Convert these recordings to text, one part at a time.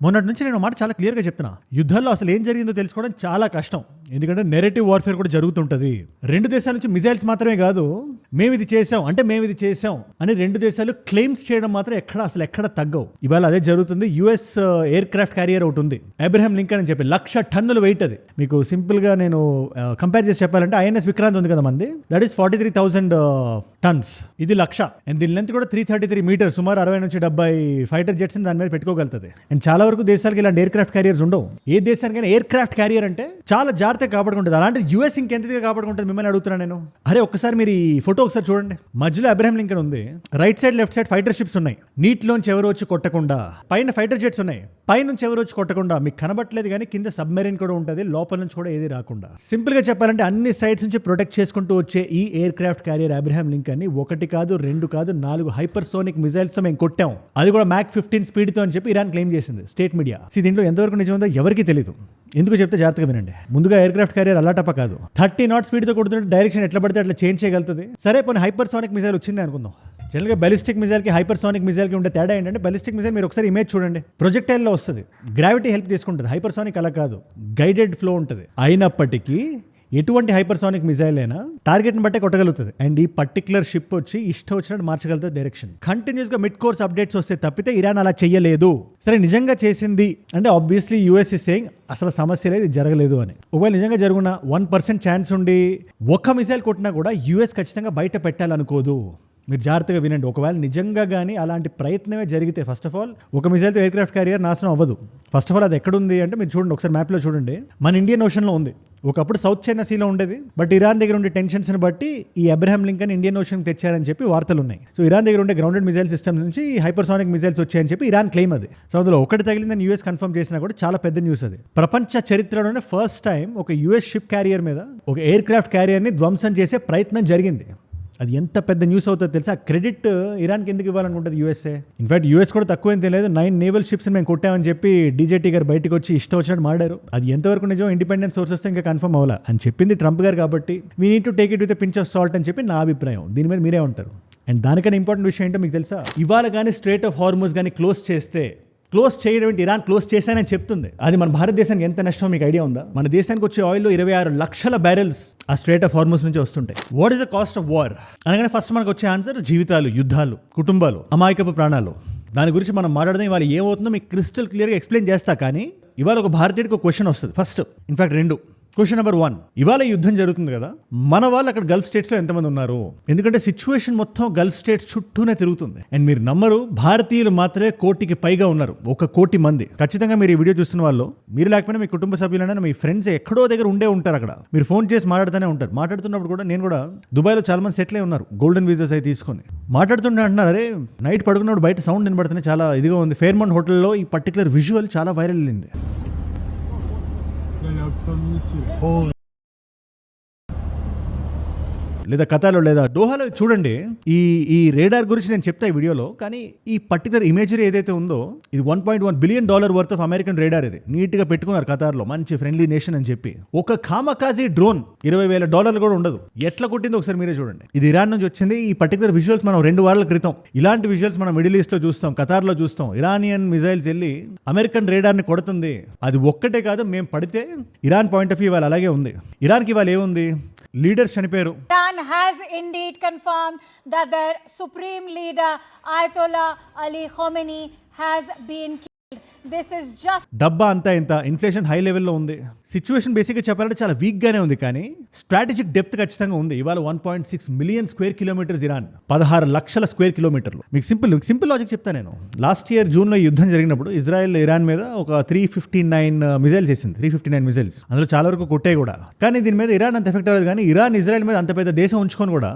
మొన్నటి నుంచి నేను మాట చాలా క్లియర్గా చెప్తున్నా, యుద్ధాల్లో అసలు ఏం జరిగిందో తెలుసుకోవడం చాలా కష్టం. ఎందుకంటే నెరేటివ్ వార్ఫేర్ కూడా జరుగుతుంటుంది. రెండు దేశాల నుంచి మిజైల్స్ మాత్రమే కాదు, మేము ఇది చేసాం అని రెండు దేశాలు క్లెయిమ్స్ చేయడం మాత్రం ఎక్కడ తగ్గవు. ఇవాళ అదే జరుగుతుంది. యుఎస్ ఎయిర్ క్రాఫ్ట్ క్యారియర్ ఒకటి ఉంది, అబ్రహం లింకన్ అని చెప్పి 1,00,000 టన్నులు వెయిట్. అది మీకు సింపుల్ గా నేను కంపేర్ చేసి చెప్పాలంటే ఐఎన్ఎస్ విక్రాంత్ ఉంది కదా మంది, దట్ ఈస్ 43,000 టన్స్. ఇది 1,00,000 అండ్ దీని లెంత్ కూడా 333 మీటర్స్, సుమారు 60 నుంచి 70 ఫైటర్ జెట్స్ దాని మీద పెట్టుకోగలుగుతుంది. అండ్ చాలా వరకు దేశాలకి ఇలాంటి ఎయిర్ క్రాఫ్ట్ క్యారియర్స్ ఉండవు. ఏ దేశానికైనా ఎయిర్ క్రాఫ్ట్ క్యారియర్ అంటే చాలా జాగ్రత్తగా కాపాడుకుంటుంది. అలాంటి యుఎస్ ఇంకెంతగా కాపాడుకుంటుంది మిమ్మల్ని అడుగుతున్నా నేను. అరే ఒక్కసారి మీరు ఈ ఫోటో ఒకసారి చూడండి. మధ్యలో అబ్రహం లింకన్ ఉంది, right side left side fighter ships ఉన్నాయి. నీటిలోంచి ఎవరు వచ్చి కొట్టకుండా, పైన ఫైటర్ జెట్స్ ఉన్నాయి, పైనుంచి ఎవరు వచ్చి కొట్టకుండా. మీకు కనబట్టలేదు కానీ కింద సబ్మెరీన్ కూడా ఉంటుంది, లోపల నుంచి కూడా ఏది రాకుండా. సింపుల్ గా చెప్పాలంటే అన్ని సైడ్స్ నుంచి ప్రొటెక్ట్ చేసుకుంటూ వచ్చే ఈ air craft carrier Abraham Lincoln ని 1 కాదు 2 కాదు 4 హైపర్సోనిక్ మిజైల్స్ మేము కొట్టాం, అది కూడా మ్యాక్ 15 స్పీడ్ తో అని చెప్పి ఇరాన్ క్లెయిమ్ చేసింది స్టేట్ మీడియా. దీంట్లో ఎంతవరకు నిజం ఉందో ఎవరికి తెలియదు. ఎందుకు చెప్తే జాగ్రత్తగా వినండి. ముందుగా ఎయిర్ క్రాఫ్ట్ క్యారియర్ అలాటప్ప కాదు, 30 knots స్పీడ్ తో కొడుతుంటే డైరెక్షన్ ఎట్లా పడితే అట్లా చేంజ్ చేయగలుగుతుంది. సరే పోనీ హైపర్సోనిక్ మిజైల్ వచ్చింది అనుకుందాం. జనరల్గా బలిస్టిక్ మిజైల్కి హైపర్సోనిక్ మిజైల్కి ఉండే తేడా ఏంటంటే, బలిస్టిక్ మిజైల్ మీరు ఒకసారి ఇమేజ్ చూడండి, ప్రొజెక్టైల్లో వస్తుంది, గ్రావిటీ హెల్ప్ తీసుకుంటుంది. హైపర్సోనిక్ అలా కాదు, గైడెడ్ ఫ్లో ఉంటుంది. అయినప్పటికీ ఎటువంటి హైపర్సోనిక్ మిజైల్ అయినా టార్గెట్ని బట్టే కొట్టగలుగుతుంది. అండ్ ఈ పర్టికులర్ షిప్ వచ్చి ఇష్టం వచ్చినట్టు మార్చగలుగుతుంది డైరెక్షన్. కంటిన్యూస్ గా మిడ్ కోర్స్ అప్డేట్స్ వస్తే తప్పితే ఇరాన్ అలా చెయ్యలేదు. సరే నిజంగా చేసింది అంటే ఆబ్వియస్లీ యూఎస్ ఇస్ సేయింగ్ అసలు సమస్య లేదు, ఇది జరగలేదు అని. ఒకవేళ నిజంగా జరుగున 1% ఛాన్స్ ఉండి ఒక్క మిసైల్ కొట్టినా కూడా యూఎస్ ఖచ్చితంగా బయట పెట్టాలనుకోదు. మీరు జాగ్రత్తగా వినండి. ఒకవేళ నిజంగా కానీ అలాంటి ప్రయత్నమే జరిగితే, ఫస్ట్ ఆఫ్ ఆల్ ఒక మిసైల్తో ఎయిర్ క్రాఫ్ట్ క్యారియర్ నాశనం అవ్వదు. ఫస్ట్ ఆఫ్ ఆల్ అది ఎక్కడుంది అంటే మీరు చూడండి, ఒకసారి మ్యాప్లో చూడండి. మన ఇండియన్ ఓషన్లో ఉంది. ఒకప్పుడు సౌత్ చైనా సీలో ఉండేది, బట్ ఇరాన్ దగ్గర ఉండే టెన్షన్స్ని బట్టి ఈ అబ్రహం లింకన్ ఇండియన్ ఓషన్ తెచ్చారని చెప్పి వార్తలు ఉన్నాయి. సో ఇరాన్ దగ్గర ఉండే గ్రౌండెడ్ మిసైల్ సిస్టమ్స్ నుంచి హైపర్సోనిక్ మిసైల్స్ వచ్చాయని చెప్పి ఇరాన్ క్లెయిమ్. అది సో అందులో ఒకటి తగిలిందని యూఎస్ కన్ఫర్మ్ చేసినా కూడా చాలా పెద్ద న్యూస్. అది ప్రపంచ చరిత్రలోనే ఫస్ట్ టైం ఒక యూఎస్ షిప్ క్యారియర్ మీద ఒక ఎయిర్ క్రాఫ్ట్ క్యారియర్ని ధ్వంసం చేసే ప్రయత్నం జరిగింది. అది ఎంత పెద్ద న్యూస్ అవుతుందో తెలుసా. ఆ క్రెడిట్ ఇరాన్కి ఎందుకు ఇవ్వాలనుకుంటుంది యూఎస్ఏ? ఇన్ఫాక్ట్ యూఎస్ కూడా తక్కువ ఏం తెలియదు, 9 నేవల్ షిప్స్ మేము కొట్టామని చెప్పి డీజేటీ గారు బయటకు వచ్చి ఇష్టం వచ్చినట్టు మాడారు. అది ఎంతవరకు నిజం ఇండిపెండెంట్ సోర్సెస్ ఇంకా కన్ఫర్మ్ అవ్వాలా అని చెప్పింది ట్రంప్ గారు. కాబట్టి we need to take it with pinch of salt అని చెప్పి నా అభిప్రాయం. దీని మీద మీరే ఉంటారు. అండ్ దానికన్నా ఇంపార్టెంట్ విషయం ఏంటో మీకు తెలుసా, ఇవాళ కానీ స్ట్రైట్ ఆఫ్ హార్మూజ్ కానీ క్లోజ్ చేస్తే, క్లోజ్ చేయడం ఏంటి, ఇరాన్ క్లోజ్ చేశానని చెప్తుంది. అది మన భారతదేశానికి ఎంత నష్టం మీకు ఐడియా ఉందా? మన దేశానికి వచ్చే ఆయిల్లో 26 లక్షల బ్యారెల్స్ ఆ స్ట్రైట్ ఆఫ్ హార్మూజ్ నుంచి వస్తుంటాయి. What is the cost of war అనగానే ఫస్ట్ మనకు వచ్చే ఆన్సర్ జీవితాలు, యుద్ధాలు, కుటుంబాలు, అమాయకపు ప్రాణాలు. దాని గురించి మనం మాట్లాడదాం. ఇవాళ ఏమవుతుందో మీకు క్రిస్టల్ క్లియర్గా ఎక్స్ప్లెయిన్ చేస్తా. కానీ ఇవాళ ఒక భారతీయుడికి ఒక క్వశ్చన్ వస్తుంది. First in fact 2. క్వశ్చన్ నెంబర్ 1, ఇవాళ యుద్ధం జరుగుతుంది కదా, మన వాళ్ళు అక్కడ గల్ఫ్ స్టేట్స్లో ఎంతమంది ఉన్నారు? ఎందుకంటే సిచ్యువేషన్ మొత్తం గల్ఫ్ స్టేట్స్ చుట్టూనే తిరుగుతుంది. అండ్ మీరు నమ్మరు, భారతీయులు మాత్రమే 1 కోటికి పైగా ఉన్నారు. 1 కోటి మంది. ఖచ్చితంగా మీరు ఈ వీడియో చూస్తున్న వాళ్ళు, మీరు లేకపోయినా మీ కుటుంబ సభ్యులైనా మీ ఫ్రెండ్స్ ఎక్కడో దగ్గర ఉండే ఉంటారు. అక్కడ మీరు ఫోన్ చేసి మాట్లాడుతూనే ఉంటారు. మాట్లాడుతున్నప్పుడు కూడా నేను కూడా దుబాయ్లో చాలా మంది సెటిల్ అయి ఉన్నారు, గోల్డెన్ వీసాస్ అయి తీసుకొని. మాట్లాడుతుంటే అంటున్నారు, అరే నైట్ పడుకున్నప్పుడు బయట సౌండ్ వినబడుతుంది, చాలా ఇదిగా ఉంది. ఫెయిర్మౌంట్ హోటల్లో ఈ పర్టికులర్ విజువల్ చాలా వైరల్ అయింది. లేదా ఖతార్లో లేదా డోహాలో చూడండి. ఈ రేడార్ గురించి నేను చెప్తా ఈ వీడియోలో. కానీ ఈ పర్టికులర్ ఇమేజరీ ఏదైతే ఉందో, ఇది $1.1 billion worth of American radar. ఇది నీట్ గా పెట్టుకున్నారు ఖతార్లో, మంచి ఫ్రెండ్లీ నేషన్ అని చెప్పి. ఒక కామకాజీ డ్రోన్ $20,000 కూడా ఉండదు. ఎట్లా కొట్టిందో ఒకసారి మీరే చూడండి. ఇది ఇరాన్ నుంచి వచ్చింది. ఈ పర్టికులర్ విజువల్స్ మనం 2 వారాల క్రితం ఇలాంటి విజువల్స్ మనం మిడిల్ ఈస్ట్ లో చూస్తాం, ఖతార్లో చూస్తాం. ఇరానియన్ మిజైల్స్ వెళ్ళి అమెరికన్ రేడార్ ని కొడుతుంది. అది ఒక్కటే కాదు, మేము పడితే ఇరాన్ పాయింట్ ఆఫ్ వ్యూ ఇవాళ అలాగే ఉంది. ఇరాన్కి ఇవాళ ఏముంది, లీడర్స్ చనిపోయారు. Iran has indeed confirmed that their supreme leader Ayatollah Ali Khamenei has been killed. This is just డబ్బా అంతా ఇంత, ఇన్ఫ్లేషన్ హై లెవెల్లో ఉంది. సిచ్యువేషన్ బేసిక్గా చెప్పాలంటే చాలా వీక్ గానే ఉంది, కానీ స్ట్రాటజిక్ డెప్త్ ఖచ్చితంగా ఉంది. ఇవాళ 1.6 మిలియన్ స్క్వేర్ కిలోమీటర్స్ ఇరాన్, 16 లక్షల స్క్వేర్ కిలోమీటర్లు. మీకు సింపుల్ లాజిక్ చెప్తా నేను. లాస్ట్ ఇయర్ జూన్లో యుద్ధం జరిగినప్పుడు ఇజ్రాయెల్ ఇరాన్ మీద ఒక 359 మిజైల్స్ వేసింది. 359 మిజైల్స్, అందులో చాలా వరకు కొట్టే కూడా. కానీ దీని మీద ఇరాన్ అంత ఎఫెక్ట్ అవ్వదు. కానీ ఇరాన్ ఇజ్రాయెల్ మీద అంత పెద్ద దేశం ఉంచుకొని కూడా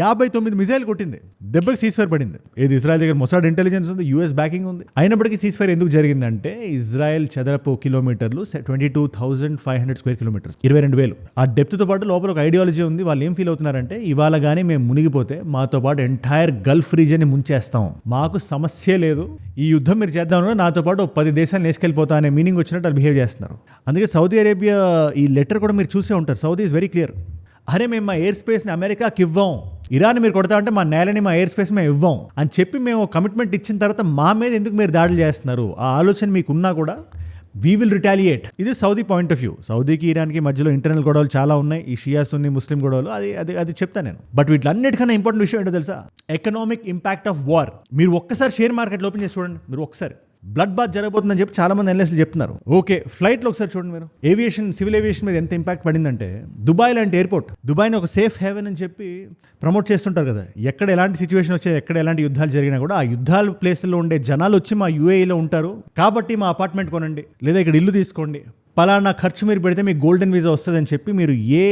59 మిజైల్ కొట్టింది. దెబ్బకి సీజ్ఫైర్ పడింది. ఏది ఇజ్రాయెల్ దగ్గర మొసాడ్ ఇంటెలిజెన్స్ ఉంది, యూఎస్ బ్యాకింగ్ ఉంది. అయినప్పటికీ సీజ్ఫైర్ ఎందుకు జరిగిందంటే, ఇజ్రాయెల్ చదరపు కిలోమీటర్లు 22,500 స్క్వేర్ కిలోమీటర్స్, 22,000. ఆ డెప్త్ తో పాటు లోపల ఒక ఐడియాలజీ ఉంది. వాళ్ళు ఏం ఫీల్ అవుతున్నారంటే, ఇవాళ కానీ మేము మునిగిపోతే మాతో పాటు ఎంటైర్ గల్ఫ్ రీజియన్ ని ముంచేస్తాం, మాకు సమస్య లేదు, ఈ యుద్ధం మీరు చేద్దాం, నాతో పాటు 10 దేశాలు వేసుకెళ్ళిపోతా అనే మీనింగ్ వచ్చినట్టు వాళ్ళు బిహేవ్ చేస్తున్నారు. అందుకే సౌదీ అరేబియా ఈ లెటర్ కూడా మీరు చూసే ఉంటారు. Saudi is very clear. అరే మేము మా ఎయిర్ స్పేస్ని అమెరికాకి ఇవ్వం, ఇరాన్ మీరు కొడతా అంటే మా నేలని మా ఎయిర్ స్పేస్ మేము ఇవ్వం అని చెప్పి మేము కమిట్మెంట్ ఇచ్చిన తర్వాత మా మీద ఎందుకు మీరు దాడులు చేస్తున్నారు, ఆ ఆలోచన మీకు ఉన్నా కూడా వీ విల్ రిటాలియేట్. ఇది సౌదీ పాయింట్ ఆఫ్ వ్యూ. సౌదీకి ఇరాన్కి మధ్యలో ఇంటర్నల్ గొడవలు చాలా ఉన్నాయి, ఈ షియా సున్నీ ముస్లిం గొడవలు, అది చెప్తాను నేను. బట్ వీటిలన్నిటికన్నా ఇంపార్టెంట్ విషయం ఏంటో తెలుసా? Economic impact of war. మీరు ఒక్కసారి షేర్ మార్కెట్ ఓపెన్ చేసి చూడండి, మీరు ఒకసారి బ్లడ్ బాత్ జరగబోతుందని చెప్పి చాలా మంది అనలిస్టులు చెప్తున్నారు. ఓకే, ఫ్లైట్లో ఒకసారి చూడండి మీరు, ఏవియేషన్ సివిల్ ఏవియేషన్ మీద ఎంత ఇంపాక్ట్ పడిందంటే, దుబాయ్ లాంటి ఎయిర్పోర్ట్, దుబాయ్ని ఒక సేఫ్ హెవెన్ అని చెప్పి ప్రమోట్ చేస్తుంటారు కదా. ఎక్కడ ఎలాంటి సిచ్యువేషన్ వచ్చే, ఎక్కడ ఎలాంటి యుద్ధాలు జరిగినా కూడా ఆ యుద్ధాల ప్లేస్లో ఉండే జనాలు వచ్చి మా యూఏఈలో ఉంటారు కాబట్టి మా అపార్ట్మెంట్ కొనండి లేదా ఇక్కడ ఇల్లు తీసుకోండి, పలానా ఖర్చు మీరు పెడితే మీకు గోల్డెన్ వీసా వస్తుందని చెప్పి మీరు ఏ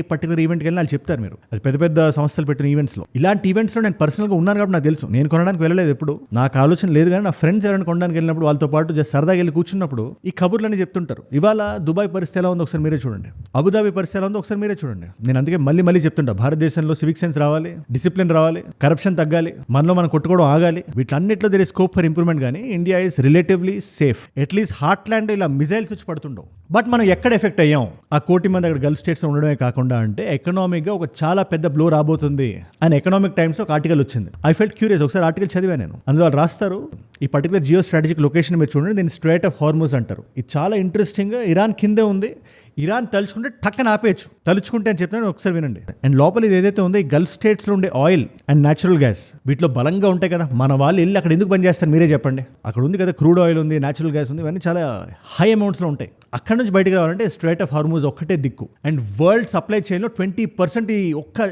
పర్టికులర్ ఈవెంట్కి వెళ్ళినా వాళ్ళు చెప్తారు. మీరు అది పెద్ద పెద్ద సంస్థలు పెట్టిన ఈవెంట్స్లో, ఇలాంటి ఈవెంట్స్లో నేను పర్సనల్గా ఉన్నాను కాబట్టి నాకు తెలుసు. నేను కొనడానికి వెళ్ళలేదు ఎప్పుడు, నాకు ఆలోచన లేదు. కానీ నా ఫ్రెండ్స్ ఎవరైనా కొనడానికి వెళ్ళినప్పుడు వాళ్ళతో పాటు జస్ట్ సరదాగా వెళ్ళి కూర్చున్నప్పుడు ఈ కబుర్లని చెప్తుంటారు. ఇవాళ దుబాయ్ పరిస్థితి ఎలా ఉందో ఒకసారి మీరే చూడండి, అబుదాబి పరిస్థితి ఎలా ఉందో ఒకసారి మీరే చూడండి. నేను అందుకే మళ్ళీ చెప్తుంటా, భారతదేశంలో సివిక్ సెన్స్ రావాలి, డిసిప్లిన్ రావాలి, కరప్షన్ తగ్గాలి, మనలో మనం కొట్టుకోవడం ఆగాలి. వీటన్నిటిలో there is scope for improvement. కానీ India is relatively safe. At least heart land ఇలా మిజైల్స్ పడుతుండవు. బట్ మనం ఎక్కడ ఎఫెక్ట్ అయ్యాం? ఆ 1 కోటి మంది అక్కడ గల్ఫ్ స్టేట్స్ ఉండడమే కాకుండా అంటే ఎకనామిక్గా ఒక చాలా పెద్ద బ్లో రాబోతుంది అని ఎకనామిక్ టైమ్స్ ఒక ఆర్టికల్ వచ్చింది. ఐ ఫెల్ట్ క్యూరియస్, ఒకసారి ఆర్టికల్ చదివా నేను. అందులో వాళ్ళు రాస్తారు, ఈ పర్టికులర్ జియో స్ట్రాటజిక్ లొకేషన్ మీరు చూడండి, దీన్ని స్ట్రైట్ ఆఫ్ హార్మూజ్ అంటారు. ఇది చాలా ఇంట్రెస్టింగ్గా ఇరాన్ కిందే ఉంది. ఇరాన్ తలుచుకుంటే టక్కన ఆపేయచ్చు, తలుచుకుంటే అని చెప్తాను, ఒకసారి వినండి. అండ్ లోపల ఇది ఏదైతే ఉందో ఈ గల్ఫ్ స్టేట్స్లో ఉండే ఆయిల్ అండ్ న్యాచురల్ గ్యాస్ వీటిలో బలంగా ఉంటాయి కదా. మన వాళ్ళు వెళ్ళి అక్కడ ఎందుకు పని చేస్తారు మీరే చెప్పండి. అక్కడ ఉంది కదా క్రూడ్ ఆయిల్ ఉంది, న్యాచురల్ గ్యాస్ ఉంది, ఇవన్నీ చాలా హై అమౌంట్స్లో ఉంటాయి. అక్కడ నుంచి బయటకు రావాలంటే స్ట్రైట్ ఆఫ్ హార్మూజ్ ఒక్కటే దిక్కు. అండ్ వరల్డ్ సప్లై చైన్లో 20%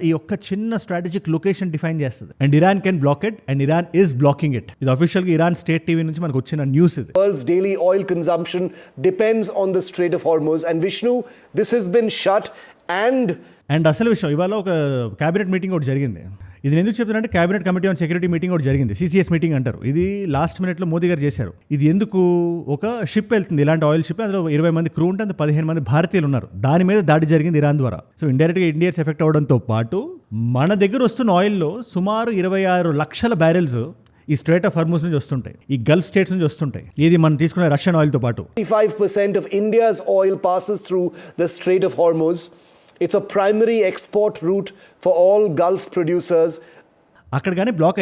ఈ ఒక్క చిన్న స్ట్రాటజిక్ లొకేషన్ డిఫైన్ చేస్తుంది. And Iran can block it and Iran is blocking it. ఇది అఫీషియల్గా ఇరాన్ స్టేట్ టీవీ నుంచి మనకు వచ్చిన న్యూస్. ఇది world's daily oil consumption depends on the Strait of Hormuz, and Vishnu, this has been shut. And అసలు విషయం, ఇవాళ ఒక క్యాబినెట్ మీటింగ్ ఒకటి జరిగింది. ఇది ఎందుకు చెప్తున్నానంటే, cabinet committee on security meeting ఒకటి జరిగింది, CCS మీటింగ్ అంటారు. ఇది లాస్ట్ మినిట్లో మోదీ గారు చేశారు. ఇది ఎందుకు? ఒక షిప్ వెళ్తుంది, ఇలాంటి ఆయిల్ షిప్, అందులో 20 మంది క్రూ ఉంటే, అందులో 15 మంది భారతీయులు ఉన్నారు. దాని మీద దాడి జరిగింది ఇరాన్ ద్వారా. సో ఇండైరెక్ట్గా ఇండియన్స్ ఎఫెక్ట్ అవడంతో పాటు మన దగ్గర వస్తున్న ఆయిల్లో సుమారు 26 లక్షల బ్యారెల్స్ ఈ స్ట్రైట్ ఆఫ్ హార్మూజ్ నుంచి వస్తుంటాయి, ఈ గల్ఫ్ స్టేట్స్ నుంచి వస్తుంటాయి. ఇది మనం తీసుకునే రష్యన్ ఆయిల్తో పాటు 55% of India's oil passes through the Strait of Hormuz. It's a primary export route for all Gulf producers. అక్కడ కానీ బ్లాక్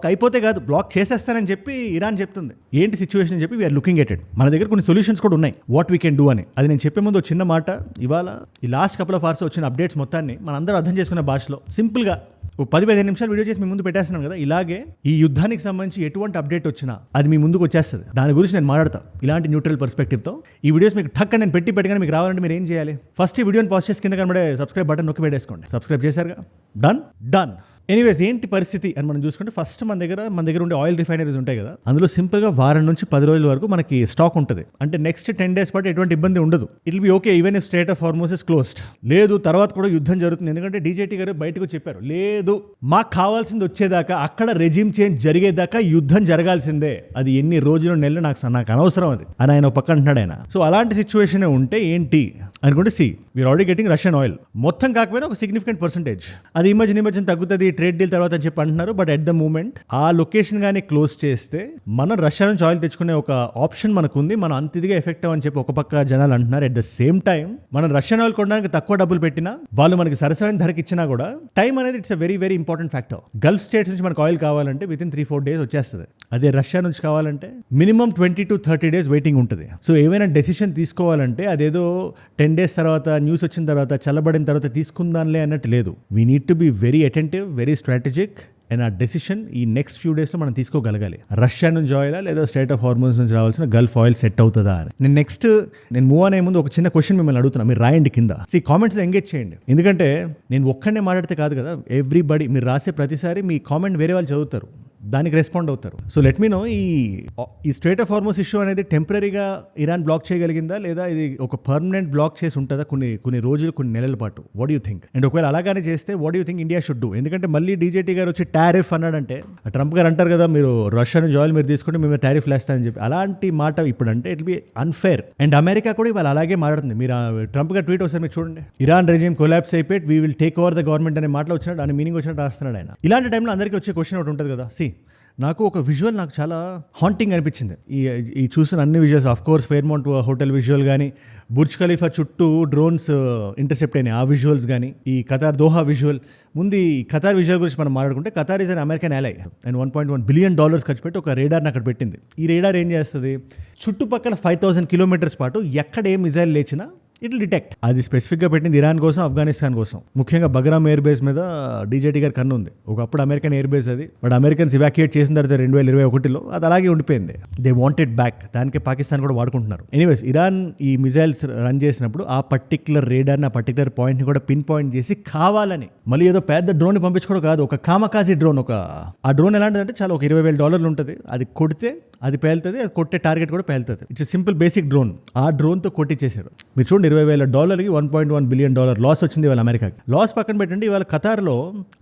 అయిపోతే కాదు, బ్లాక్ చేసేస్తానని చెప్పి ఇరాన్ చెప్తుంది. ఏంటి సిచ్యువేషన్ అని చెప్పి వీఆర్ లుకింగ్ ఎట్ ఇట్. మన దగ్గర కొన్ని సొల్యూషన్స్ కూడా ఉన్నాయి, వాట్ వీ కెన్ డూ అని. అది నేను చెప్పే ముందు ఒక చిన్న మాట. ఇవాళ ఈ లాస్ట్ కపుల్ ఆఫ్ అవర్స్ వచ్చిన అప్డేట్స్ మొత్తాన్ని మన అందరూ అర్థం చేసుకునే భాషలో సింపుల్గా 10-15 నిమిషాలు వీడియో చేసి మీ ముందు పెట్టేస్తున్నాను కదా. ఇలాగే ఈ యుద్ధానికి సంబంధించి ఎటువంటి అప్డేట్ వచ్చినా అది మీ ముందుకు వచ్చేస్తుంది. దాని గురించి నేను మాట్లాడతాను ఇలాంటి న్యూట్రల్ పర్స్పెక్టివ్తో. ఈ వీడియోస్ మీకు ఠక్ నేను పెట్టగానే మీకు రావాలంటే మీరు ఏం చేయాలి? ఫస్ట్ ఈ వీడియోని పాజ్ చేసి కింద కనబడే సబ్స్క్రైబ్ బటన్ నొక్కి పెట్టేసుకోండి. Subscribe చేశారుగా, done. ఎనీవేస్, ఏంటి పరిస్థితి అని మనం చూసుకుంటే, ఫస్ట్ మన దగ్గర ఉండే ఆయిల్ రిఫైనరీస్ ఉంటాయి కదా, అందులో సింపుల్గా వారం నుంచి 10 రోజుల వరకు మనకి స్టాక్ ఉంటుంది. అంటే నెక్స్ట్ 10 days పాటు ఎటువంటి ఇబ్బంది ఉండదు. It will be okay even if straight of Hormuz is closed. లేదు తర్వాత కూడా యుద్ధం జరుగుతుంది, ఎందుకంటే DJT గారు బయటకు చెప్పారు, లేదు మాకు కావాల్సింది వచ్చేదాకా, అక్కడ రెజిమ్ చేంజ్ జరిగేదాకా యుద్ధం జరగాల్సిందే, అది ఎన్ని రోజులు నెలలు నాకు అనవసరం అది అని ఆయన పక్క అంటున్నాడు ఆయన. సో అలాంటి సిచ్యువేషన్ ఉంటే ఏంటి అనుకుంటే, we are already getting Russian oil, మొత్తం కాకపోయినా ఒక సిగ్నిఫికెంట్ పర్సెంటేజ్. అది ఈ మధ్యన తగ్గుతుంది ట్రేడ్ డీల్ తర్వాత అని చెప్పి అంటున్నారు. బట్ ఎట్ ద మూమెంట్ ఆ లొకేషన్ కానీ క్లోజ్ చేస్తే మనం రష్యా నుంచి ఆయిల్ తెచ్చుకునే ఒక ఆప్షన్ మనకు ఉంది. మనం అంత ఇదిగా ఎఫెక్ట్ అని చెప్పి ఒక పక్క జనాలు అంటున్నారు. ఎట్ ద సేమ్ టైం మనం రష్యన్ ఆయిల్ కొనడానికి తక్కువ డబ్బులు పెట్టినా, వాళ్ళు మనకి సరసమైన ధరకి ఇచ్చినా కూడా టైం అనేది it's a very very important factor. Gulf states నుంచి మనకు ఆయిల్ కావాలంటే విత్ ఇన్ 3-4 days వచ్చేస్తుంది. అదే రష్యా నుంచి కావాలంటే మినిమం 20 to 30 days వెయిటింగ్ ఉంటుంది. సో ఏమైనా డెసిషన్ తీసుకోవాలంటే అదేదో 10 days తర్వాత న్యూస్ వచ్చిన తర్వాత చల్లబడిన తర్వాత తీసుకుందాంలే అన్నట్టు లేదు. We need to be very attentive, very strategic. And ఆ డెసిషన్ ఈ నెక్స్ట్ ఫ్యూ డేస్లో మనం తీసుకోగలగాలి. రష్యా నుంచి ఆయిల్ లేదా స్ట్రైట్ ఆఫ్ హార్మూజ్ నుంచి రావాల్సిన గల్ఫ్ ఆయిల్ సెట్ అవుతుందా అని. నేను మూవ్ అనే ముందు ఒక చిన్న క్వశ్చన్ మిమ్మల్ని అడుగుతున్నా, మీరు రాయండి కింద, కామెంట్స్లో ఎంగేజ్ చేయండి. ఎందుకంటే నేను ఒక్కడనే మాట్లాడితే కాదు కదా, ఎవ్రీబడి మీరు రాసే ప్రతిసారి మీ కామెంట్ వేరే వాళ్ళు చదువుతారు, దానికి రెస్పాండ్ అవుతారు. సో లెట్ మీ నో, ఈ స్ట్రైట్ ఆఫ్ హార్మూజ్ ఇష్యూ అనేది టెంపరీగా ఇరాన్ బ్లాక్ చేయగలిగిందా, లేదా ఇది ఒక పర్మనెంట్ బ్లాక్ చేసి ఉంటుందా కొన్ని రోజులు, కొన్ని నెలల పాటు? What you think? అండ్ ఒకవేళ అలాగానే చేస్తే what you think India should do? ఎందుకంటే మళ్ళీ DJT గారు వచ్చి టారిఫ్ అన్నాడంటే, ట్రంప్ గారు అంటారు కదా, మీరు రష్యా నుంచి ఆయిల్ మీరు తీసుకుంటే మేము టారిఫ్ వేస్తామని చెప్పి. అలాంటి మాట ఇప్పుడు అంటే it be unfair. And America కూడా ఇవాళ అలాగే మాట్లాడుతుంది. మీరు ట్రంప్ గారు ట్వీట్ వస్తారు, మీరు చూడండి, ఇరాన్ రెజిమ్ కొలాప్స్ అయిపోయి we will take over the government అనే మాటలు వచ్చినట్టు, అనే మీనింగ్ వచ్చినట్టు రాస్తున్నాడు ఆయన. ఇలాంటి టైంలో అందరికీ వచ్చే క్వశ్చన్ ఒకటి ఉంటుంది కదా, నాకు ఒక విజువల్ నాకు చాలా హాంటింగ్ అనిపించింది. ఈ చూసిన అన్ని visuals, of course Fairmont hotel visual కానీ, బుర్జ్ ఖలీఫా చుట్టూ డ్రోన్స్ ఇంటర్సెప్ట్ అయినాయి ఆ విజువల్స్ కానీ, ఈ ఖతార్ దోహా విజువల్. ముందు ఈ ఖతార్ విజువల్ గురించి మనం మాట్లాడుకుంటే, Qatar is an American ally and $1.1 billion ఖర్చు పెట్టి ఒక రేడార్ని అక్కడ పెట్టింది. ఈ రేడార్ ఏం చేస్తుంది, చుట్టుపక్కల 5,000 కిలోమీటర్స్ పాటు ఎక్కడ ఏ మిజైల్ లేచినా ఇట్ డిటెక్ట్. అది స్పెసిఫిక్గా పెట్టింది ఇరాన్ కోసం, ఆఫ్ఘనిస్తాన్ కోసం. ముఖ్యంగా బగ్రామ్ ఎయిర్ బేస్ మీద డీజేటీ గారి కన్ను ఉంది. ఒకప్పుడు అమెరికన్ ఎయిర్ బేస్ అది, బట్ అమెరికన్స్ ఇవాక్యుయేట్ చేసిన తర్వాత 2021లో అది అలాగే ఉండిపోయింది. They wanted back. దానికి పాకిస్తాన్ కూడా వాడుకుంటున్నారు. ఎనీవేస్, ఇరాన్ ఈ మిజైల్స్ రన్ చేసినప్పుడు ఆ పర్టికులర్ రేడార్ని, ఆ పర్టికులర్ పాయింట్ని కూడా పిన్ పాయింట్ చేసి కావాలని, మళ్ళీ ఏదో పెద్ద డ్రోన్ పంపించుకోవడం కాదు, ఒక కామకాజీ డ్రోన్. ఆ డ్రోన్ ఎలాంటిదంటే చాలా ఒక $20,000 ఉంటుంది. అది కొడితే అది పేలుతుంది, అది కొట్టే టార్గెట్ కూడా పేలుతుంది. It's simple basic drone. ఆ డ్రోన్తో కొట్టించేశాడు. మీరు చూడండి, $20,000కి $1.1 బిలియన్ లాస్ వచ్చింది ఇవాళ అమెరికాకి. లాస్ పక్కన పెట్టండి, ఇవాళ ఖతార్లో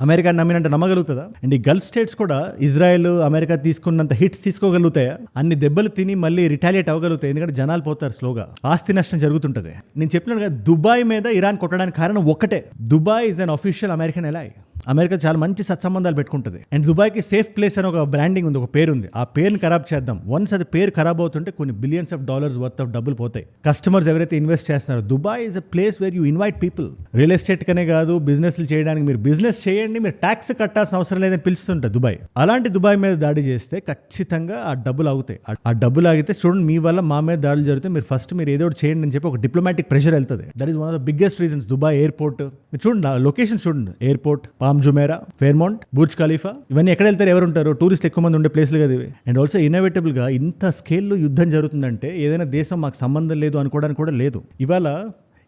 అమెరికా నమ్మినంటే నమ్మగలుగుతుందా? అండ్ ఈ గల్ఫ్ స్టేట్స్ కూడా ఇజ్రాయెల్, అమెరికా తీసుకున్నంత హిట్స్ తీసుకోగలుగుతాయా? అన్ని దెబ్బలు తిని మళ్ళీ రిటాలియేట్ అవ్వగలుగుతాయి? ఎందుకంటే జనాలు పోతారు స్లోగా, ఆస్తి నష్టం జరుగుతుంటుంది. నేను చెప్పినాను కదా, దుబాయ్ మీద ఇరాన్ కొట్టడానికి కారణం ఒక్కటే, Dubai is an official American ally. America చాలా మంచి సత్సంబంధాలు పెట్టుకుంటుంది. అండ్ దుబాయ్కి సేఫ్ ప్లేస్ అని ఒక బ్రాండింగ్ ఉంది, ఒక పేరు ఉంది. ఆ పేరుని ఖరాబ్ చేద్దాం. వన్స్ అది పేరు ఖరాబ్ అవుతుంటే కొన్ని billions of dollars worth of డబ్బులు పోతాయి. కస్టమర్స్ ఎవరైతే ఇన్వెస్ట్ చేస్తున్నారో, Dubai is a place where you invite people. Real estate కనే కాదు, బిజినెస్లు చేయడానికి, మీరు బిజినెస్ చేయండి, మీరు ట్యాక్స్ కట్టాల్సిన అవసరం లేదని పిలుస్తుంటారు దుబాయ్. అలాంటి దుబాయ్ మీద దాడి చేస్తే ఖచ్చితంగా ఆ డబ్బులు ఆగుతాయి. ఆ డబ్బులు ఆగితే చూడండి, మీ వల్ల మా మీద దాడులు జరిగితే మీరు ఫస్ట్ మీరు ఏదో ఒకటి చేయండి అని చెప్పి ఒక డిప్లొమాటిక్ ప్రెషర్ వెళ్తుంది. That is one of the biggest reasons. Dubai airport మీరు చూడండి, లొకేషన్ చూడండి, airport, Palm Jumeirah, Fairmont, Burj Khalifa, ఇవన్నీ ఎక్కడ వెళ్తారు, ఎవరు ఉంటారు? టూరిస్ట్ ఎక్కువ మంది ఉండే ప్లేస్లు కదా ఇవి. అండ్ ఆల్సో ఇన్నోవేటబుల్గా ఇంత స్కేల్లో యుద్ధం జరుగుతుందంటే ఏదైనా దేశం మాకు సంబంధం లేదు అనుకోవడానికి కూడా లేదు. ఇవాళ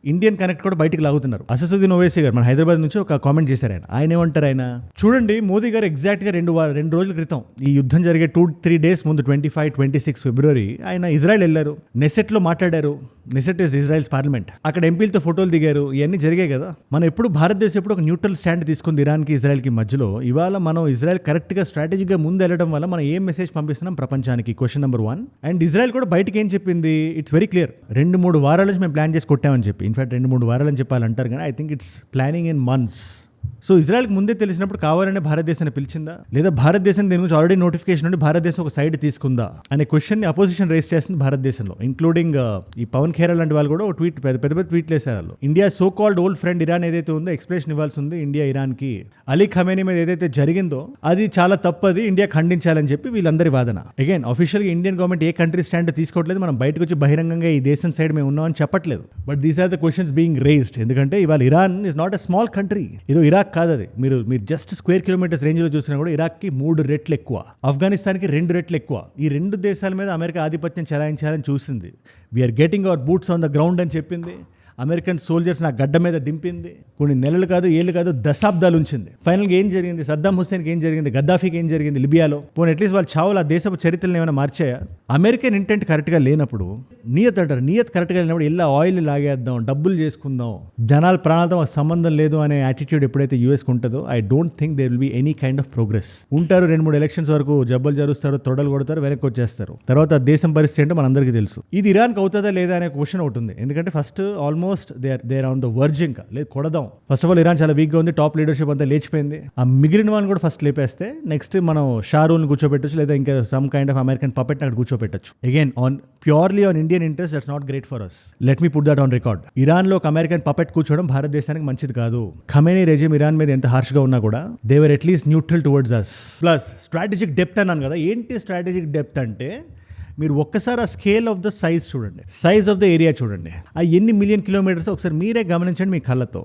ఇండియన్ కనెక్ట్ కూడా బయటికి లాగుతున్నారు. అసదుద్దీన్ ఓవైసీ గారు మన హైదరాబాద్ నుంచి ఒక కామెంట్ చేశారు. ఆయన ఏమంటారు, ఆయన చూడండి, మోదీ గారు ఎగ్జాక్ట్గా 2 రోజుల క్రితం, ఈ యుద్ధం జరిగే 2-3 డేస్ ముందు 25-26 ఫిబ్రవరి ఆయన ఇజ్రాయెల్ వెళ్ళారు, నెసెట్లో మాట్లాడారు. Knesset is Israel's parliament. అక్కడ ఎంపీలతో ఫోటోలు దిగారు. ఇవన్నీ జరిగాయి కదా. మనం ఎప్పుడు భారతదేశం ఎప్పుడు ఒక న్యూట్రల్ స్టాండ్ తీసుకుంది ఇరాన్కి, ఇజ్రాయెల్కి మధ్యలో. ఇవాళ మనం ఇజ్రాయెల్ కరెక్ట్గా స్ట్రాటజిక్గా ముందు వెళ్ళడం వల్ల మనం ఏం మెసేజ్ పంపిస్తున్నాం ప్రపంచానికి? Question number 1. అండ్ ఇజ్రాయెల్ కూడా బయటకి ఏం చెప్పింది? It's very clear. 2-3 వారాల నుంచి మేము ప్లాన్ చేసి కొట్టామని చెప్పి. ఇన్ఫాక్ట్ 2-3 వారాలని చెప్పాలి అంటారు, కానీ I think it's planning in months. So ఇజ్రాయెల్కి ముందే తెలిసినప్పుడు కావాలనే భారతదేశాన్ని పిలిచిందా, లేదా భారతదేశం దీని గురించి ఆల్రెడీ నోటిఫికేషన్ ఉండి భారతదేశం ఒక సైడ్ తీసుకుందా అనే క్వశ్చన్ని అపోజిషన్ రేస్ చేస్తుంది భారతదేశంలో. ఇంక్లూడింగ్ ఈ పవన్ ఖేరా లాంటి వాళ్ళు కూడా ట్వీట్, పెద్ద ట్వీట్లు వేశారు వాళ్ళు. India so called old friend Iran ఏదైతే ఉందో ఎక్స్ప్రెషన్ ఇవ్వాల్సి ఉంది ఇండియా ఇరాన్కి. అలీ ఖమేనీ మీద ఏదైతే జరిగిందో అది చాలా తప్పది, ఇండియా ఖండించాలని చెప్పి వీళ్ళందరి వాదన. అగైన్ ఆఫీషియల్గా ఇండియన్ గవర్నమెంట్ ఏ కంట్రీ స్టాండ్ తీసుకోవట్లేదు. మనం బయటకు వచ్చి బహిరంగంగా ఈ దేశం సైడ్ మేము ఉన్నామని చెప్పట్లేదు. But these are the questions being raised. ఎందుకంటే ఇవాళ Iran is not a small country. ఏదో ఇరాక్ కాదు అది. మీరు జస్ట్ స్క్వేర్ కిలోమీటర్స్ రేంజ్లో చూసినా కూడా ఇరాక్కి 3 రెట్లు ఎక్కువ, ఆఫ్ఘనిస్తాన్కి 2 రెట్లు ఎక్కువ. ఈ 2 దేశాల మీద అమెరికా ఆధిపత్యం చెలాయించాలని చూసింది. We are getting our boots on the ground అని చెప్పింది. అమెరికన్ సోల్జర్స్ నా గడ్డ మీద దింపింది. కొన్ని నెలలు కాదు, ఏళ్ళు కాదు, దశాబ్దాలు ఉంచింది. ఫైనల్గా ఏం జరిగింది? సద్దాం హుస్సేన్కి ఏం జరిగింది? గద్దాఫీకి ఏం జరిగింది లిబియాలో? పోనీ అట్లీస్ట్ వాళ్ళ చావులు ఆ దేశపు చరిత్రలు ఏమైనా మార్చాయా? అమెరికన్ ఇంటెంట్ కరెక్ట్గా లేనప్పుడు, నియత్ అంటారు, నియత్ కరెక్ట్గా లేనప్పుడు ఇలా ఆయిల్ లాగేద్దాం, డబ్బులు చేసుకుందాం, జనాల ప్రాణాలతో మాకు సంబంధం లేదు అనే యాటిట్యూడ్ ఎప్పుడైతే యూఎస్కి ఉంటుందో, I don't think there will be any kind of progress. ఉంటారు 2-3 ఎలక్షన్స్ వరకు జబ్బలు జరుస్తారు, తొడలు కొడతారు, వెనక్కి వచ్చేస్తారు. తర్వాత దేశం పరిస్థితి ఏంటో మనందరికీ తెలుసు. ఇది ఇరాన్కి అవుతుందా లేదా అనే క్వశ్చన్ ఒకటి ఉంది. ఎందుకంటే first almost they on the verging. లేదు, కొడదాం. ఫస్ట్ ఆఫ్ ఆల్ ఇరాన్ చాలా వీక్గా ఉంది, టాప్ లీడర్షిప్ అంతా లేచిపోయింది. ఆ మిగిలిన వాళ్ళని కూడా ఫస్ట్ లేపేస్తే నెక్స్ట్ మనం షారూల్ని కూర్చోబెట్టచ్చు, లేదా ఇంకా some kind of American puppet అక్కడ కూర్చోబెట్టచ్చు. Again on purely on Indian interest, that's not great for us. Let me put that on record. ఇరాన్లో ఒక అమెరికన్ పపెట్ కూర్చోవడం భారతదేశానికి మంచిది కాదు. ఖమేనీ రెజిమ్ ఇరాన్ మీద ఎంత హార్ష్గా ఉన్నా కూడా they were at least neutral towards us. Plus strategic depth అన్నాను కదా. ఏంటి స్ట్రాటజిక్ డెప్త్ అంటే, మీరు ఒక్కసారి ఆ స్కేల్ ఆఫ్ ద సైజ్ చూడండి, సైజ్ ఆఫ్ ద ఏరియా చూడండి. ఆ ఎన్ని మిలియన్ కిలోమీటర్స్ ఒకసారి మీరే గమనించండి మీ కళ్ళతో.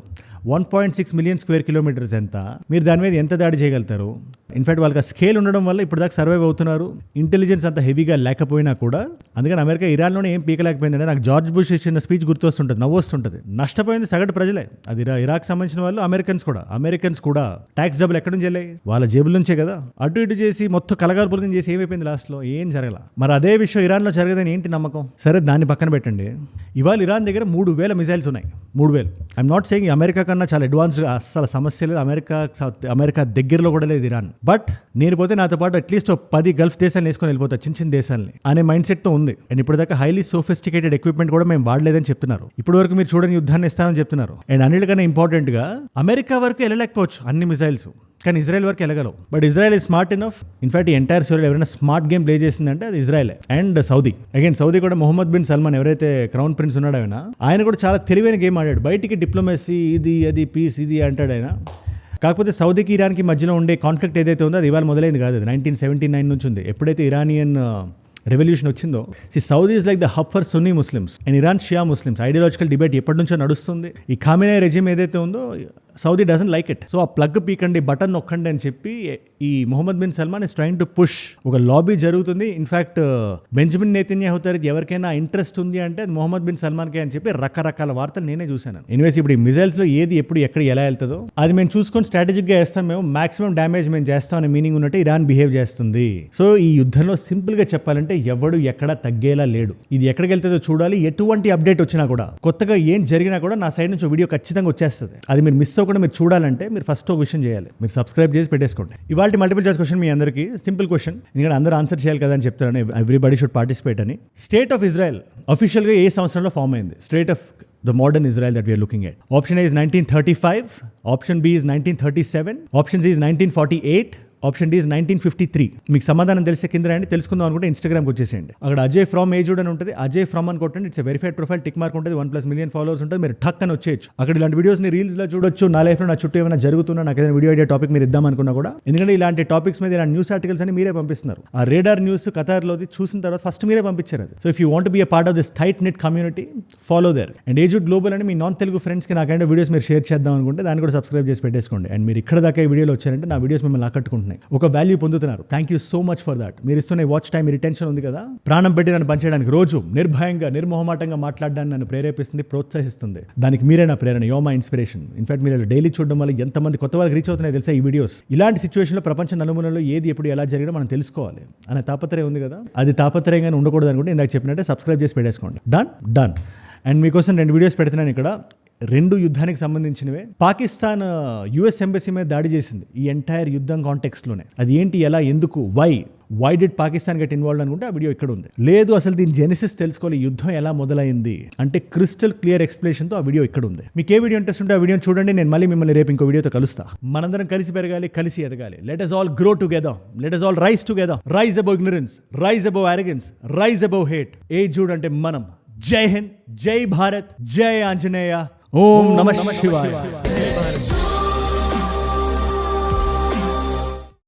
1.6 మిలియన్ స్క్వేర్ కిలోమీటర్స్ ఎంత? మీరు దాని మీద ఎంత దాడి చేయగలుగుతారు? ఇన్ఫాక్ట్ వాళ్ళకి ఆ స్కేల్ ఉండడం వల్ల ఇప్పుడు దాకా సర్వైవ్ అవుతున్నారు. ఇంటెలిజెన్స్ అంత హెవీగా లేకపోయినా కూడా. అందుకని అమెరికా ఇరాన్లోనే ఏం పీకలేకపోయిందంటే, నాకు జార్జ్ బుష్ ఇచ్చిన స్పీచ్ గుర్తొస్తుంటుంది, నవ్వొస్తుంటుంది. నష్టపోయింది సగటు ప్రజలే. అది ఇరాక్ సంబంధించిన వాళ్ళు, అమెరికన్స్ కూడా ట్యాక్స్ డబ్బులు ఎక్కడి నుంచి వెళ్ళాయి? వాళ్ళ జేబుల నుంచే కదా. అటు ఇటు చేసి మొత్తం కలగాల్పులకం చేసి ఏమైపోయింది లాస్ట్లో? ఏం జరగల. మరి అదే విషయం ఇరాన్లో జరగదని ఏంటి నమ్మకం? సరే, దాన్ని పక్కన పెట్టండి. ఇవాళ ఇరాన్ దగ్గర 3,000 మిసైల్స్ ఉన్నాయి. 3,000. ఐఎమ్ నాట్ సేయింగ్ అమెరికా కన్నా చాలా అడ్వాన్స్డ్, అస్సలు సమస్య లేదు. అమెరికా దగ్గరలో కూడా లేదు ఇరాన్. బట్ నేను పోతే నాతో పాటు అట్లీస్ట్ 10 గల్ఫ్ దేశాలను వేసుకొని వెళ్ళిపోతా, చిన్న దేశాలని అనే మైండ్ సెట్తో ఉంది. అండ్ ఇప్పటిదాకా హైలీ సోఫిస్టికేటెడ్ ఎక్విప్మెంట్ కూడా మేము వాడలేదని చెప్తున్నారు. ఇప్పటి వరకు మీరు చూడని యుద్ధాన్ని ఇస్తామని చెప్తున్నారు. అండ్ అన్నిటికన్నా ఇంపార్టెంట్గా అమెరికా వరకు వెళ్ళలేకపోవచ్చు అన్ని మిసైల్స్. కానీ ఇజ్రాయెల్ వరకు వెళ్ళగలవు. But Israel is smart enough. In fact ఈ ఎంటైర్ స్టోరీలో ఎవరైనా స్మార్ట్ గేమ్ ప్లే చేసిందంటే అది Israel and Saudi. Again Saudi కూడా మొహమ్మద్ బిన్ సల్మాన్ ఎవరైతే క్రౌన్ ప్రిన్స్ ఉన్నాడు ఆయన కూడా చాలా తెలివైన గేమ్ ఆడాడు. బయటికి డిప్లొమసీ ఇది అది పీస్ ఇది అంటాడు ఆయన. కాకపోతే సౌదీకి ఇరాన్కి మధ్యలో ఉండే కాన్ఫ్లిక్ట్ ఏదైతే ఉందో అది ఇవాళ మొదలైంది కాదు. అది 1979 నుంచి ఉంది. ఎప్పుడైతే ఇరానియన్ రెవల్యూషన్ వచ్చిందో, Saudi is like the hub for Sunni Muslims and Iran Shia Muslims. Ideological debate ఎప్పటి నుంచో నడుస్తుంది. ఈ ఖామెనీ రెజిమ్ ఏదైతే ఉందో Saudi doesn't like it. So ఆ ప్లగ్ పీకండి, బటన్ నొక్కండి అని చెప్పి ఈ Mohammed bin Salman is trying to push. ఒక లాబీ జరుగుతుంది. ఇన్ఫాక్ట్ బెంజమిన్ నెతన్యాహు ఎవరికైనా ఇంట్రెస్ట్ ఉంది అంటే అది మొహమ్మద్ బిన్ సల్మాన్కే అని చెప్పి రకరకాల వార్తలు నేనే చూశాను. ఎనివేస్ ఇప్పుడు ఈ మిజైల్స్ లో ఏది ఎప్పుడు ఎక్కడ ఎలా వెళ్తుందో అది మేము చూసుకొని స్ట్రాటజిక్ గా వేస్తాం. మేము మాక్సిమం డ్యామేజ్ మేము చేస్తాం అనే మీనింగ్ ఉన్నట్టు ఇరాన్ బిహేవ్ చేస్తుంది. సో ఈ యుద్ధంలో సింపుల్ గా చెప్పాలంటే ఎవడు ఎక్కడ తగ్గేలా లేడు. ఇది ఎక్కడికి వెళ్తుందో చూడాలి. ఎటువంటి అప్డేట్ వచ్చినా కూడా, కొత్తగా ఏం జరిగినా కూడా నా సైడ్ నుంచి వీడియో ఖచ్చితంగా వచ్చేస్తుంది. అది మీరు మిస్ అవ్వకుండా మీరు చూడాలంటే మీరు ఫస్ట్ ఒక విషయం చేయాలి, మీరు సబ్స్క్రైబ్ చేసి పెట్టేసుకోండి. ఇవాళ మల్టిపుల్ చాయిస్ క్వశ్చన్ మీ అందరికీ సింపుల్ క్వశ్చన్, ఎందుకంటే అందరూ ఆన్సర్ చేయాలి కదా అని చెప్తాను. ఎవ్రీబడి షుడ్ పార్టిసిపేట్ అని. స్టేట్ ఆఫ్ ఇజ్రాయెల్ అఫీషియల్గా ఏ సంవత్సరంలో ఫామ్ అయింది? State of the modern Israel that we are looking at. Option A is 1935, option B is 1937, option C is 1948, option D is 1953. మీకు సమాధానం తెలిసే కింద రండి. తెలుసుకుందాం అనుకుంటే ఇన్స్టాగ్రామ్కి వచ్చేసేయండి. అక్కడ అజయ్ ఫ్రమ్ ఏజుడ్ అని ఉంటుంది. అజయ్ ఫ్రమ్ అని కొట్టండి. It's verified profile, tick mark ఉంటుంది, 1+ మిలియన్ ఫాలోవర్స్ ఉంటుంది. మీరు టక్ అని వచ్చేయచ్చు. అక్కడ ఇలాంటి వీడియోస్ని రీల్స్లో చూడొచ్చు. నా లైఫ్లో నా చుట్టూ ఏమైనా జరుగుతున్నా, నాకు ఏదైనా వీడియో ఐడియా టాపిక్ మీరు ఇద్దామనుకున్నా కూడా, ఎందుకంటే ఇలాంటి టాపిక్స్ మీద ఇలాంటి న్యూస్ ఆర్టికల్స్ అని మీరే పంపిస్తున్నారు. ఆ రేడార్ న్యూస్ ఖతార్లోది చూసిన తర్వాత ఫస్ట్ మీరే పంపించారు అది. So if you want be a part of this tight net community, follow there. And ఏజుడ్ గ్లోబల్ అని మీ నాన్ తెలుగు ఫ్రెండ్స్కి నాకైనా వీడియోస్ మీరు షేర్ చేద్దాం అనుకుంటే దాన్ని కూడా సబ్స్క్రైబ్ చేసి పెట్టేసుకోండి. అండ్ మీరు ఇక్కడ దాకా ఈ వీడియోలో వచ్చారంటే నా వీడియోస్ మిమ్మల్ని ఆకట్టుకుంటున్నాయి, ఒక వాల్యూ పొందుతున్నారు. Thank you so much for that. మీరు ఇస్తున్న వాచ్ టైం, రిటెన్షన్ ఉంది కదా, ప్రాణం పెట్టి నన్ను పనిచేయడానికి, రోజు నిర్భయంగా నిర్మోహమాటంగా మాట్లాడడానికి నన్ను ప్రేరేపిస్తుంది, ప్రోత్సహిస్తుంది. దానికి మీరే నా ప్రేరణ, యో మై ఇన్స్పిరేషన్. ఇన్ఫాక్ట్ మీరు డైలీ చూడడం వల్ల ఎంతమంది కొత్త వాళ్ళకి రీచ్ అవుతున్నాయి తెలుసా ఈ వీడియోస్. ఇలాంటి సిచ్యువేషన్లో ప్రపంచ నలుమూలలో ఏది ఎప్పుడు ఎలా జరిగినా మనం తెలుసుకోవాలి అనే తాపత్రయం ఉంది కదా, అది తాపత్రయంగా ఉండకూడదు అనుకుంటే ఇందాక చెప్పినట్టే సబ్స్క్రైబ్ చేసి పెట్టేసుకోండి. డన్. అండ్ మీకోసం 2 వీడియోస్ పెడుతున్నాను ఇక్కడ. 2 యుద్ధానికి సంబంధించినవే. పాకిస్తాన్ యుఎస్ ఎంబసీ మీద దాడి చేసింది ఈ ఎంటైర్ యుద్ధం కాంటెక్స్ట్లోనే. అది ఏంటి, ఎలా, ఎందుకు, why did Pakistan get involve అనుకుంటే ఆ వీడియో ఇక్కడ ఉంది. లేదు అసలు దీని జెనిసిస్ తెలుసుకోవాలి, యుద్ధం ఎలా మొదలైంది అంటే క్రిస్టల్ క్లియర్ ఎక్స్ప్లెనేషన్తో ఆ వీడియో ఇక్కడ ఉంది. మీకు ఏ వీడియో ఇంట్రెస్ట్ ఉంటే ఆ వీడియో చూడండి. నేను మళ్ళీ మిమ్మల్ని రేపు ఇంకో వీడియోతో కలుస్తా. మనందరం కలిసి పెరగాలి, కలిసి ఎదగాలి. Let us all grow together, let us all rise together, rise above ignorance, rise above arrogance, rise above hate. ఏజుడ్ అంటే మనం. జై హింద్, జై భారత్, జై ఆంజనేయ, ఓం నమః శివాయ.